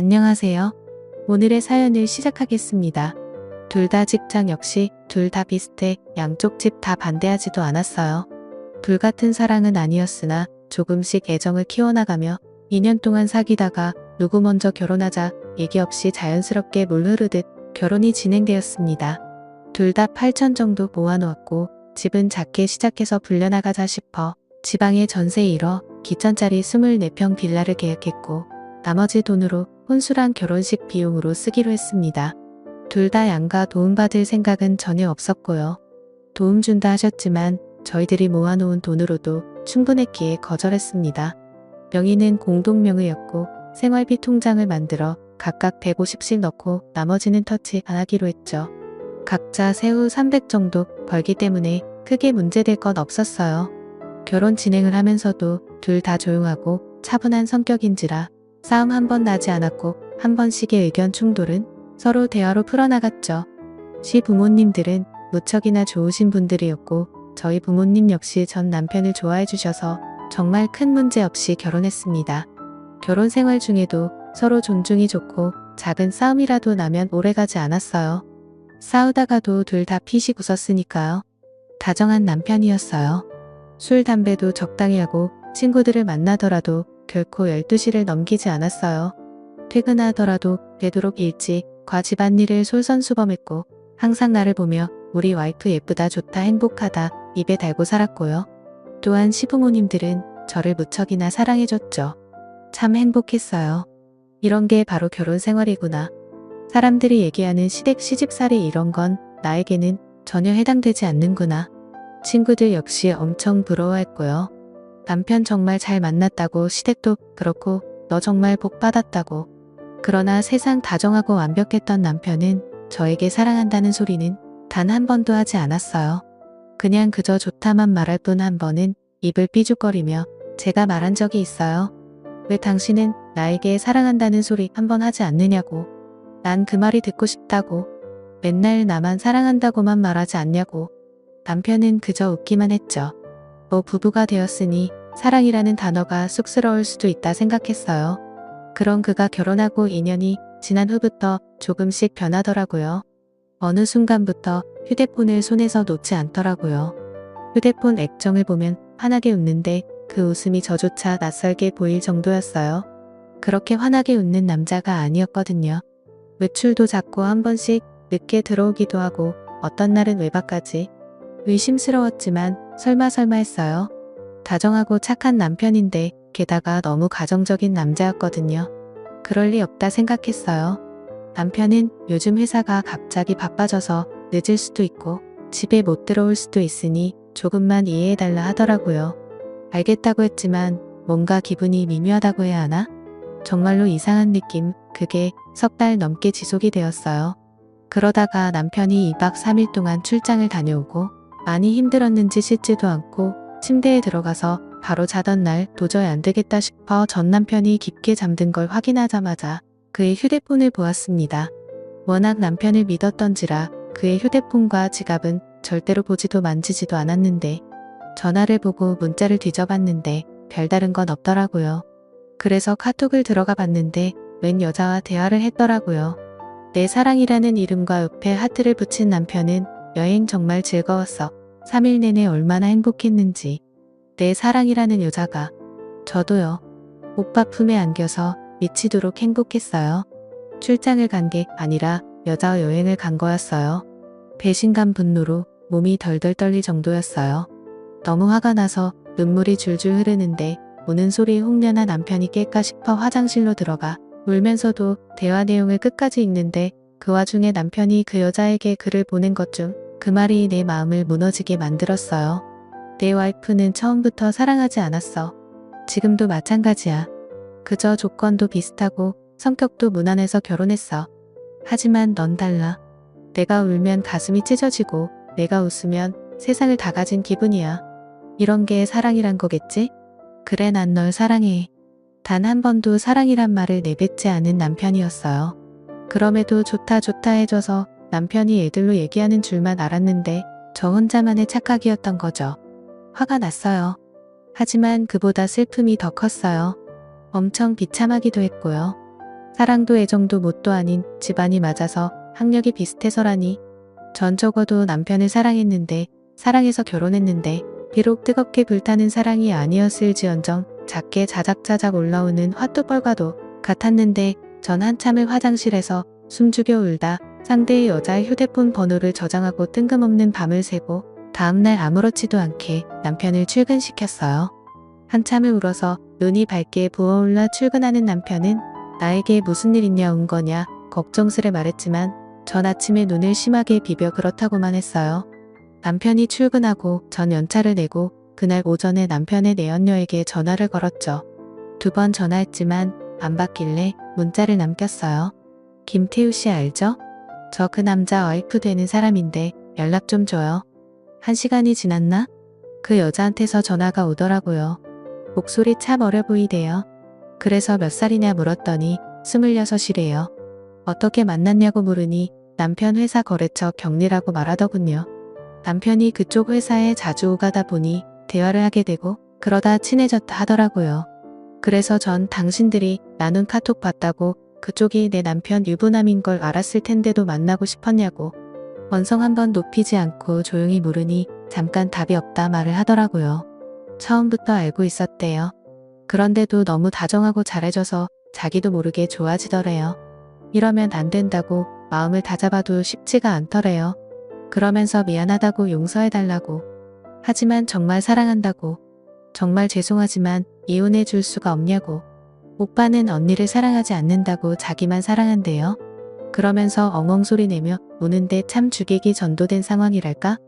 안녕하세요. 오늘의 사연을 시작하겠습니다. 둘 다 직장 역시 둘 다 비슷해 양쪽 집 다 반대하지도 않았어요. 불같은 사랑은 아니었으나 조금씩 애정을 키워나가며 2년 동안 사귀다가 누구 먼저 결혼하자 얘기 없이 자연스럽게 물 흐르듯 결혼이 진행되었습니다. 둘 다 8천 정도 모아놓았고 집은 작게 시작해서 불려나가자 싶어 지방에 전세 1억, 기천짜리 24평 빌라를 계약했고 나머지 돈으로 혼술한 결혼식 비용으로 쓰기로 했습니다. 둘 다 양가 도움받을 생각은 전혀 없었고요. 도움 준다 하셨지만 저희들이 모아놓은 돈으로도 충분했기에 거절했습니다. 명의는 공동명의였고 생활비 통장을 만들어 각각 150씩 넣고 나머지는 터치 안 하기로 했죠. 각자 세후 300 정도 벌기 때문에 크게 문제될 건 없었어요. 결혼 진행을 하면서도 둘 다 조용하고 차분한 성격인지라 싸움 한 번 나지 않았고 한 번씩의 의견 충돌은 서로 대화로 풀어나갔죠. 시부모님들은 무척이나 좋으신 분들이었고 저희 부모님 역시 전 남편을 좋아해 주셔서 정말 큰 문제 없이 결혼했습니다. 결혼 생활 중에도 서로 존중이 좋고 작은 싸움이라도 나면 오래가지 않았어요. 싸우다가도 둘 다 피식 웃었으니까요. 다정한 남편이었어요. 술, 담배도 적당히 하고 친구들을 만나더라도 결코 12시를 넘기지 않았어요. 퇴근하더라도 되도록 일찍 집안일을 솔선수범했고 항상 나를 보며 우리 와이프 예쁘다 좋다 행복하다 입에 달고 살았고요. 또한 시부모님들은 저를 무척이나 사랑해줬죠. 참 행복했어요. 이런 게 바로 결혼 생활이구나. 사람들이 얘기하는 시댁 시집살이 이런 건 나에게는 전혀 해당되지 않는구나. 친구들 역시 엄청 부러워했고요. 남편 정말 잘 만났다고 시댁도 그렇고 너 정말 복 받았다고. 그러나 세상 다정하고 완벽했던 남편은 저에게 사랑한다는 소리는 단 한 번도 하지 않았어요. 그냥 그저 좋다만 말할 뿐 한 번은 입을 삐죽거리며 제가 말한 적이 있어요. 왜 당신은 나에게 사랑한다는 소리 한 번 하지 않느냐고. 난 그 말이 듣고 싶다고. 맨날 나만 사랑한다고만 말하지 않냐고. 남편은 그저 웃기만 했죠. 뭐 부부가 되었으니 사랑이라는 단어가 쑥스러울 수도 있다 생각했어요. 그런 그가 결혼하고 2년이 지난 후부터 조금씩 변하더라고요. 어느 순간부터 휴대폰을 손에서 놓지 않더라고요. 휴대폰 액정을 보면 환하게 웃는데 그 웃음이 저조차 낯설게 보일 정도였어요. 그렇게 환하게 웃는 남자가 아니었거든요. 외출도 자꾸 한 번씩 늦게 들어오기도 하고 어떤 날은 외박까지. 의심스러웠지만 설마 했어요. 다정하고 착한 남편인데 게다가 너무 가정적인 남자였거든요. 그럴 리 없다 생각했어요. 남편은 요즘 회사가 갑자기 바빠져서 늦을 수도 있고 집에 못 들어올 수도 있으니 조금만 이해해달라 하더라고요. 알겠다고 했지만 뭔가 기분이 미묘하다고 해야 하나? 정말로 이상한 느낌, 그게 석 달 넘게 지속이 되었어요. 그러다가 남편이 2박 3일 동안 출장을 다녀오고 많이 힘들었는지 씻지도 않고 침대에 들어가서 바로 자던 날 도저히 안 되겠다 싶어 전 남편이 깊게 잠든 걸 확인하자마자 그의 휴대폰을 보았습니다. 워낙 남편을 믿었던지라 그의 휴대폰과 지갑은 절대로 보지도 만지지도 않았는데 전화를 보고 문자를 뒤져봤는데 별다른 건 없더라고요. 그래서 카톡을 들어가 봤는데 웬 여자와 대화를 했더라고요. 내 사랑이라는 이름과 옆에 하트를 붙인 남편은 여행 정말 즐거웠어. 3일 내내 얼마나 행복했는지. 내 사랑이라는 여자가. 저도요. 오빠 품에 안겨서 미치도록 행복했어요. 출장을 간 게 아니라 여자와 여행을 간 거였어요. 배신감 분노로 몸이 덜덜 떨릴 정도였어요. 너무 화가 나서 눈물이 줄줄 흐르는데 우는 소리에 혹여나 남편이 깰까 싶어 화장실로 들어가 울면서도 대화 내용을 끝까지 읽는데 그 와중에 남편이 그 여자에게 글을 보낸 것 중 그 말이 내 마음을 무너지게 만들었어요. 내 와이프는 처음부터 사랑하지 않았어. 지금도 마찬가지야. 그저 조건도 비슷하고 성격도 무난해서 결혼했어. 하지만 넌 달라. 내가 울면 가슴이 찢어지고 내가 웃으면 세상을 다 가진 기분이야. 이런 게 사랑이란 거겠지? 그래, 난 널 사랑해. 단 한 번도 사랑이란 말을 내뱉지 않은 남편이었어요. 그럼에도 좋다 해줘서 남편이 애들로 얘기하는 줄만 알았는데 저 혼자만의 착각이었던 거죠. 화가 났어요. 하지만 그보다 슬픔이 더 컸어요. 엄청 비참하기도 했고요. 사랑도 애정도 뭣도 아닌 집안이 맞아서 학력이 비슷해서라니. 전 적어도 남편을 사랑했는데, 사랑해서 결혼했는데, 비록 뜨겁게 불타는 사랑이 아니었을지언정 작게 자작자작 올라오는 화투벌과도 같았는데, 전 한참을 화장실에서 숨죽여 울다 상대의 여자의 휴대폰 번호를 저장하고 뜬금없는 밤을 새고 다음날 아무렇지도 않게 남편을 출근시켰어요. 한참을 울어서 눈이 밝게 부어올라 출근하는 남편은 나에게 무슨 일 있냐 온 거냐 걱정스레 말했지만 전 아침에 눈을 심하게 비벼 그렇다고만 했어요. 남편이 출근하고 전 연차를 내고 그날 오전에 남편의 내연녀에게 전화를 걸었죠. 2번 전화했지만 안 받길래 문자를 남겼어요. 김태우 씨 알죠? 저 그 남자 와이프 되는 사람인데 연락 좀 줘요. 1시간이 지났나? 그 여자한테서 전화가 오더라고요. 목소리 참 어려 보이대요. 그래서 몇 살이냐 물었더니 26이래요. 어떻게 만났냐고 물으니 남편 회사 거래처 경리라고 말하더군요. 남편이 그쪽 회사에 자주 오가다 보니 대화를 하게 되고 그러다 친해졌다 하더라고요. 그래서 전 당신들이 나눈 카톡 봤다고 그쪽이 내 남편 유부남인 걸 알았을 텐데도 만나고 싶었냐고 언성 한번 높이지 않고 조용히 물으니 잠깐 답이 없다 말을 하더라고요. 처음부터 알고 있었대요. 그런데도 너무 다정하고 잘해줘서 자기도 모르게 좋아지더래요. 이러면 안 된다고 마음을 다잡아도 쉽지가 않더래요. 그러면서 미안하다고 용서해달라고. 하지만 정말 사랑한다고. 정말 죄송하지만 이혼해 줄 수가 없냐고. 오빠는 언니를 사랑하지 않는다고 자기만 사랑한대요. 그러면서 엉엉 소리 내며 우는데 참 주객이 전도된 상황이랄까?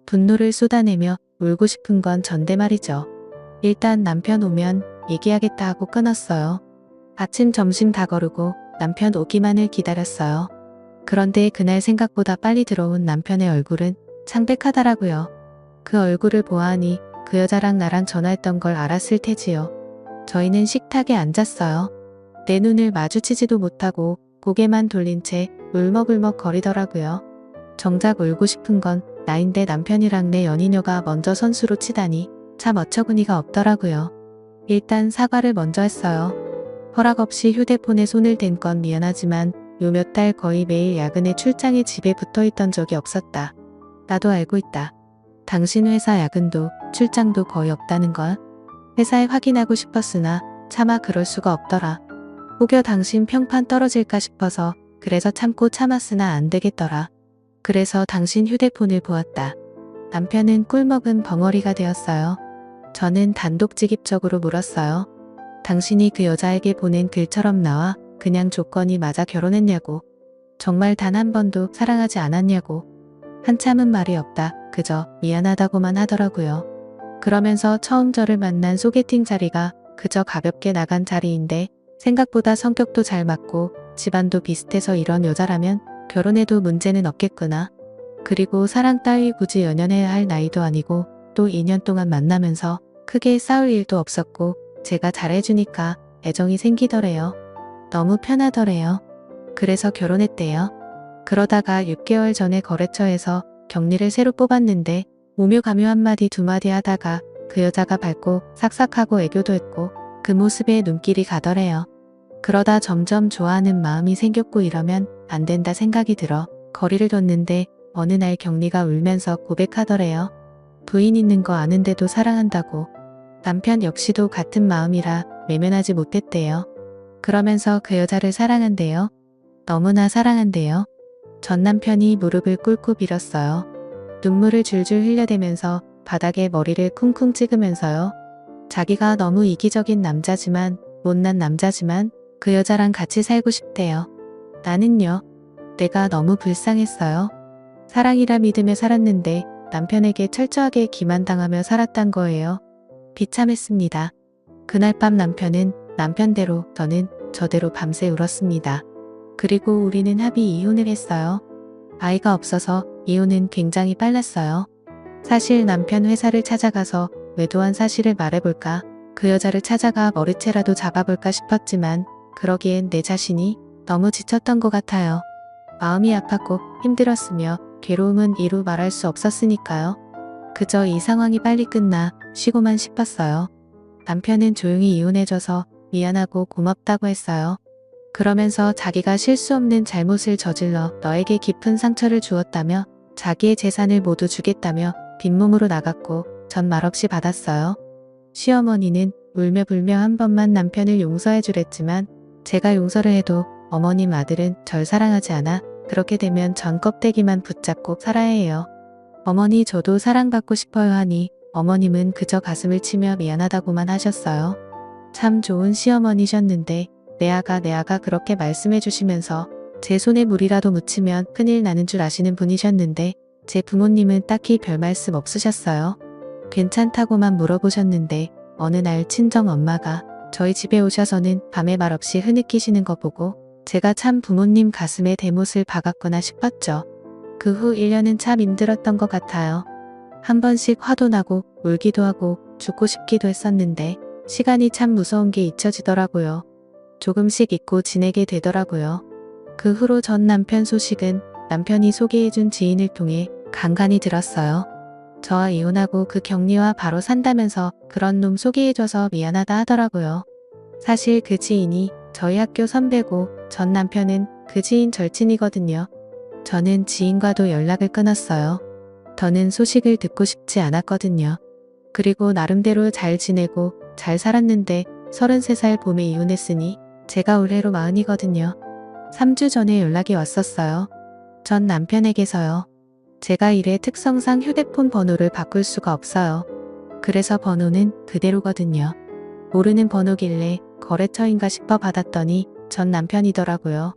분노를 쏟아내며 울고 싶은 건 전데 말이죠. 일단 남편 오면 얘기하겠다 하고 끊었어요. 아침 점심 다 거르고 남편 오기만을 기다렸어요. 그런데 그날 생각보다 빨리 들어온 남편의 얼굴은 창백하더라고요. 그 얼굴을 보아하니 그 여자랑 나랑 전화했던 걸 알았을 테지요. 저희는 식탁에 앉았어요. 내 눈을 마주치지도 못하고 고개만 돌린 채 울먹울먹 거리더라고요. 정작 울고 싶은 건 나인데 남편이랑 내 연인녀가 먼저 선수로 치다니 참 어처구니가 없더라고요. 일단 사과를 먼저 했어요. 허락 없이 휴대폰에 손을 댄 건 미안하지만 요 몇 달 거의 매일 야근에 출장에 집에 붙어있던 적이 없었다. 나도 알고 있다. 당신 회사 야근도 출장도 거의 없다는 걸. 회사에 확인하고 싶었으나 차마 그럴 수가 없더라. 혹여 당신 평판 떨어질까 싶어서 그래서 참고 참았으나 안 되겠더라. 그래서 당신 휴대폰을 보았다. 남편은 꿀먹은 벙어리가 되었어요. 저는 단독지깁적으로 물었어요. 당신이 그 여자에게 보낸 글처럼 나와 그냥 조건이 맞아 결혼했냐고. 정말 단 한 번도 사랑하지 않았냐고. 한참은 말이 없다. 그저 미안하다고만 하더라고요. 그러면서 처음 저를 만난 소개팅 자리가 그저 가볍게 나간 자리인데 생각보다 성격도 잘 맞고 집안도 비슷해서 이런 여자라면 결혼해도 문제는 없겠구나. 그리고 사랑 따위 굳이 연연해야 할 나이도 아니고 또 2년 동안 만나면서 크게 싸울 일도 없었고 제가 잘해주니까 애정이 생기더래요. 너무 편하더래요. 그래서 결혼했대요. 그러다가 6개월 전에 거래처에서 경리를 새로 뽑았는데 오묘가묘 한마디 두마디 하다가 그 여자가 밝고 싹싹하고 애교도 했고 그 모습에 눈길이 가더래요. 그러다 점점 좋아하는 마음이 생겼고 이러면 안 된다 생각이 들어 거리를 뒀는데 어느 날 경리가 울면서 고백하더래요. 부인 있는 거 아는데도 사랑한다고. 남편 역시도 같은 마음이라 외면하지 못했대요. 그러면서 그 여자를 사랑한대요. 너무나 사랑한대요. 전 남편이 무릎을 꿇고 빌었어요. 눈물을 줄줄 흘려대면서 바닥에 머리를 쿵쿵 찍으면서요. 자기가 너무 이기적인 남자지만 못난 남자지만 그 여자랑 같이 살고 싶대요. 나는요. 내가 너무 불쌍했어요. 사랑이라 믿으며 살았는데 남편에게 철저하게 기만당하며 살았단 거예요. 비참했습니다. 그날 밤 남편은 남편대로 저는 저대로 밤새 울었습니다. 그리고 우리는 합의 이혼을 했어요. 아이가 없어서 이혼은 굉장히 빨랐어요. 사실 남편 회사를 찾아가서 외도한 사실을 말해볼까, 그 여자를 찾아가 머리채라도 잡아볼까 싶었지만 그러기엔 내 자신이 너무 지쳤던 것 같아요. 마음이 아팠고 힘들었으며 괴로움은 이루 말할 수 없었으니까요. 그저 이 상황이 빨리 끝나 쉬고만 싶었어요. 남편은 조용히 이혼해줘서 미안하고 고맙다고 했어요. 그러면서 자기가 실수 없는 잘못을 저질러 너에게 깊은 상처를 주었다며 자기의 재산을 모두 주겠다며 빈몸으로 나갔고 전 말없이 받았어요. 시어머니는 울며 불며 한 번만 남편을 용서해 주랬지만 제가 용서를 해도 어머님 아들은 절 사랑하지 않아 그렇게 되면 전 껍데기만 붙잡고 살아야 해요. 어머니 저도 사랑받고 싶어요 하니 어머님은 그저 가슴을 치며 미안하다고만 하셨어요. 참 좋은 시어머니셨는데 내 아가 그렇게 말씀해 주시면서 제 손에 물이라도 묻히면 큰일 나는 줄 아시는 분이셨는데 제 부모님은 딱히 별 말씀 없으셨어요. 괜찮다고만 물어보셨는데 어느 날 친정 엄마가 저희 집에 오셔서는 밤에 말없이 흐느끼시는 거 보고 제가 참 부모님 가슴에 대못을 박았구나 싶었죠. 그 후 1년은 참 힘들었던 것 같아요. 한 번씩 화도 나고 울기도 하고 죽고 싶기도 했었는데 시간이 참 무서운 게 잊혀지더라고요. 조금씩 잊고 지내게 되더라고요. 그 후로 전 남편 소식은 남편이 소개해준 지인을 통해 간간히 들었어요. 저와 이혼하고 그 격리와 바로 산다면서 그런 놈 소개해줘서 미안하다 하더라고요. 사실 그 지인이 저희 학교 선배고 전 남편은 그 지인 절친이거든요. 저는 지인과도 연락을 끊었어요. 더는 소식을 듣고 싶지 않았거든요. 그리고 나름대로 잘 지내고 잘 살았는데 33살 봄에 이혼했으니 제가 올해로 40이거든요. 3주 전에 연락이 왔었어요. 전 남편에게서요. 제가 일의 특성상 휴대폰 번호를 바꿀 수가 없어요. 그래서 번호는 그대로거든요. 모르는 번호길래 거래처인가 싶어 받았더니 전 남편이더라고요.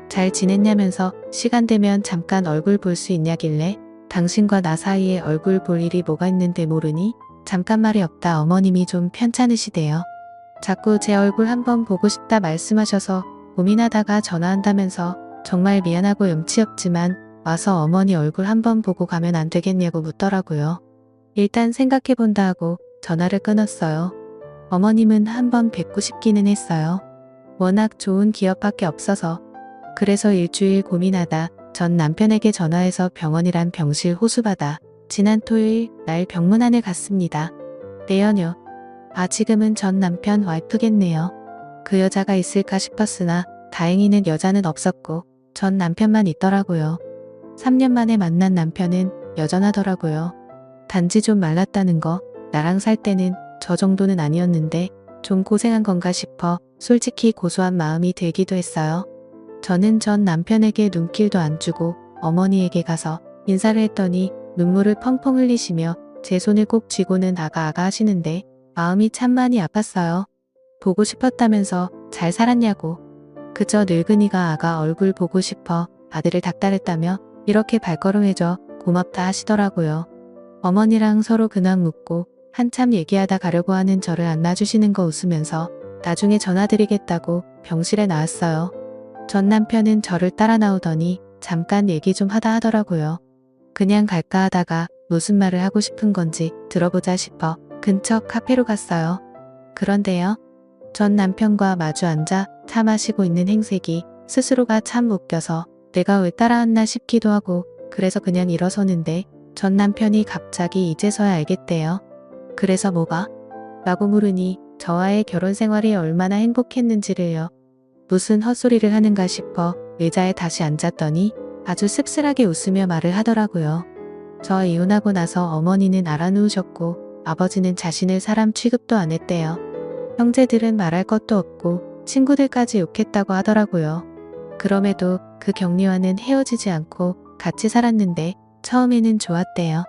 잘 지냈냐면서 시간 되면 잠깐 얼굴 볼 수 있냐길래 당신과 나 사이에 얼굴 볼 일이 뭐가 있는데 모르니? 잠깐 말이 없다 어머님이 좀 편찮으시대요. 자꾸 제 얼굴 한번 보고 싶다 말씀하셔서 고민하다가 전화한다면서 정말 미안하고 염치 없지만 와서 어머니 얼굴 한번 보고 가면 안 되겠냐고 묻더라고요. 일단 생각해본다 하고 전화를 끊었어요. 어머님은 한번 뵙고 싶기는 했어요. 워낙 좋은 기억밖에 없어서. 그래서 일주일 고민하다 전 남편에게 전화해서 병원이란 병실 호수받아 지난 토요일 날 병문안에 갔습니다. 내연녀. 지금은 전 남편 와이프겠네요. 그 여자가 있을까 싶었으나 다행히는 여자는 없었고 전 남편만 있더라고요. 3년 만에 만난 남편은 여전하더라고요. 단지 좀 말랐다는 거, 나랑 살 때는 저 정도는 아니었는데 좀 고생한 건가 싶어 솔직히 고소한 마음이 들기도 했어요. 저는 전 남편에게 눈길도 안 주고 어머니에게 가서 인사를 했더니 눈물을 펑펑 흘리시며 제 손을 꼭 쥐고는 아가 하시는데 마음이 참 많이 아팠어요. 보고 싶었다면서 잘 살았냐고. 그저 늙은이가 아가 얼굴 보고 싶어 아들을 닥달했다며 이렇게 발걸음해줘 고맙다 하시더라고요. 어머니랑 서로 근황 묻고 한참 얘기하다 가려고 하는 저를 안놔주시는 거 웃으면서 나중에 전화드리겠다고 병실에 나왔어요. 전 남편은 저를 따라 나오더니 잠깐 얘기 좀 하다 하더라고요. 그냥 갈까 하다가 무슨 말을 하고 싶은 건지 들어보자 싶어 근처 카페로 갔어요. 그런데요. 전 남편과 마주 앉아 차 마시고 있는 행색이 스스로가 참 웃겨서 내가 왜 따라왔나 싶기도 하고 그래서 그냥 일어서는데 전 남편이 갑자기 이제서야 알겠대요. 그래서 뭐가? 라고 물으니 저와의 결혼 생활이 얼마나 행복했는지를요. 무슨 헛소리를 하는가 싶어 의자에 다시 앉았더니 아주 씁쓸하게 웃으며 말을 하더라고요. 저 이혼하고 나서 어머니는 알아누우셨고 아버지는 자신을 사람 취급도 안 했대요. 형제들은 말할 것도 없고 친구들까지 욕했다고 하더라고요. 그럼에도 그 격리와는 헤어지지 않고 같이 살았는데 처음에는 좋았대요.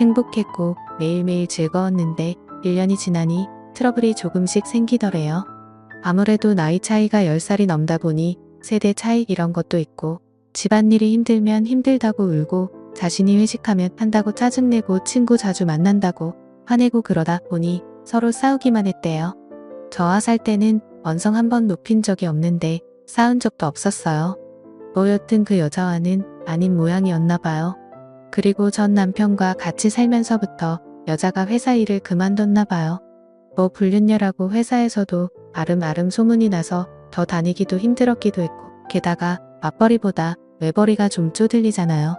행복했고 매일매일 즐거웠는데 1년이 지나니 트러블이 조금씩 생기더래요. 아무래도 나이 차이가 10살이 넘다 보니 세대 차이 이런 것도 있고 집안일이 힘들면 힘들다고 울고 자신이 회식하면 한다고 짜증내고 친구 자주 만난다고 화내고 그러다 보니 서로 싸우기만 했대요. 저와 살 때는 언성 한번 높인 적이 없는데 싸운 적도 없었어요. 뭐 여튼 그 여자와는 아닌 모양이었나 봐요. 그리고 전 남편과 같이 살면서부터 여자가 회사 일을 그만뒀나 봐요. 뭐 불륜녀라고 회사에서도 아름아름 소문이 나서 더 다니기도 힘들었기도 했고 게다가 맞벌이보다 외벌이가 좀 쪼들리잖아요.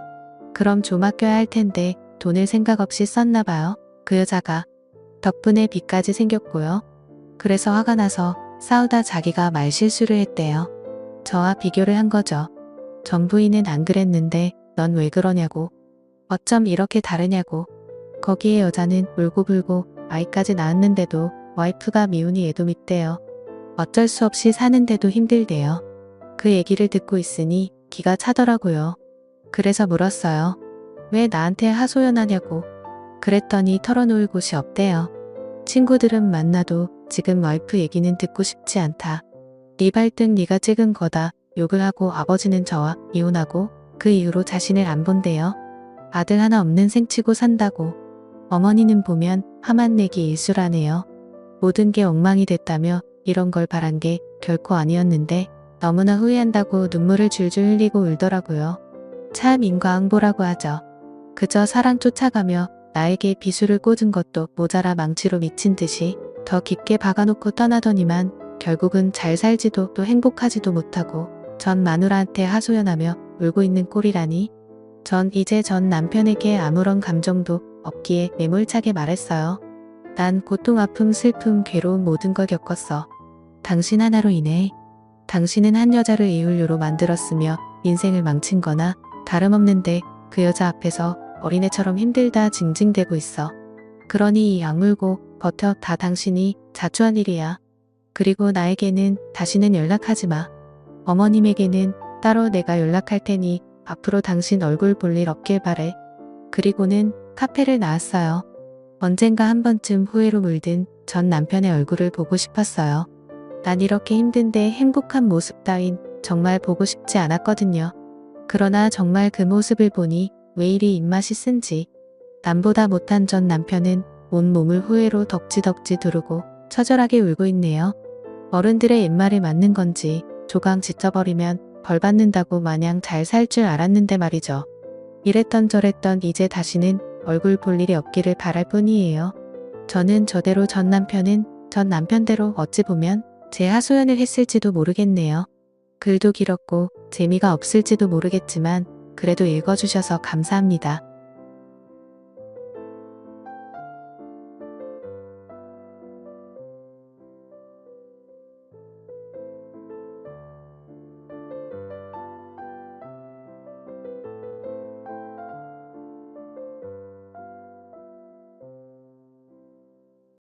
그럼 좀 아껴야 할 텐데 돈을 생각 없이 썼나 봐요. 그 여자가. 덕분에 빚까지 생겼고요. 그래서 화가 나서 싸우다 자기가 말실수를 했대요. 저와 비교를 한 거죠. 전 부인은 안 그랬는데 넌 왜 그러냐고. 어쩜 이렇게 다르냐고. 거기에 여자는 울고불고 아이까지 낳았는데도 와이프가 미우니 애도 밉대요. 어쩔 수 없이 사는데도 힘들대요. 그 얘기를 듣고 있으니 기가 차더라고요. 그래서 물었어요. 왜 나한테 하소연하냐고. 그랬더니 털어놓을 곳이 없대요. 친구들은 만나도 지금 와이프 얘기는 듣고 싶지 않다. 네 발등 네가 찍은 거다. 욕을 하고 아버지는 저와 이혼하고 그 이후로 자신을 안 본대요. 아들 하나 없는 생치고 산다고. 어머니는 보면 화만 내기 일수라네요. 모든 게 엉망이 됐다며 이런 걸 바란 게 결코 아니었는데 너무나 후회한다고 눈물을 줄줄 흘리고 울더라고요. 참 인과응보라고 하죠. 그저 사랑 쫓아가며 나에게 비수를 꽂은 것도 모자라 망치로 미친 듯이 더 깊게 박아놓고 떠나더니만 결국은 잘 살지도 또 행복하지도 못하고 전 마누라한테 하소연하며 울고 있는 꼴이라니. 전 이제 전 남편에게 아무런 감정도 없기에 매몰차게 말했어요. 난 고통, 아픔, 슬픔, 괴로움 모든 걸 겪었어. 당신 하나로 인해. 당신은 한 여자를 이혼료로 만들었으며 인생을 망친 거나 다름없는데 그 여자 앞에서 어린애처럼 힘들다 징징대고 있어. 그러니 이 악물고 버텨. 다 당신이 자초한 일이야. 그리고 나에게는 다시는 연락하지 마. 어머님에게는 따로 내가 연락할 테니 앞으로 당신 얼굴 볼 일 없길 바래. 그리고는 카페를 나왔어요. 언젠가 한 번쯤 후회로 물든 전 남편의 얼굴을 보고 싶었어요. 난 이렇게 힘든데 행복한 모습 따윈 정말 보고 싶지 않았거든요. 그러나 정말 그 모습을 보니 왜 이리 입맛이 쓴지. 남보다 못한 전 남편은 온몸을 후회로 덕지덕지 두르고 처절하게 울고 있네요. 어른들의 옛말에 맞는 건지 조강 지쳐버리면 벌 받는다고 마냥 잘 살 줄 알았는데 말이죠. 이랬던 저랬던 이제 다시는 얼굴 볼 일이 없기를 바랄 뿐이에요. 저는 저대로 전 남편은 전 남편대로 어찌 보면 제 하소연을 했을지도 모르겠네요. 글도 길었고 재미가 없을지도 모르겠지만 그래도 읽어주셔서 감사합니다.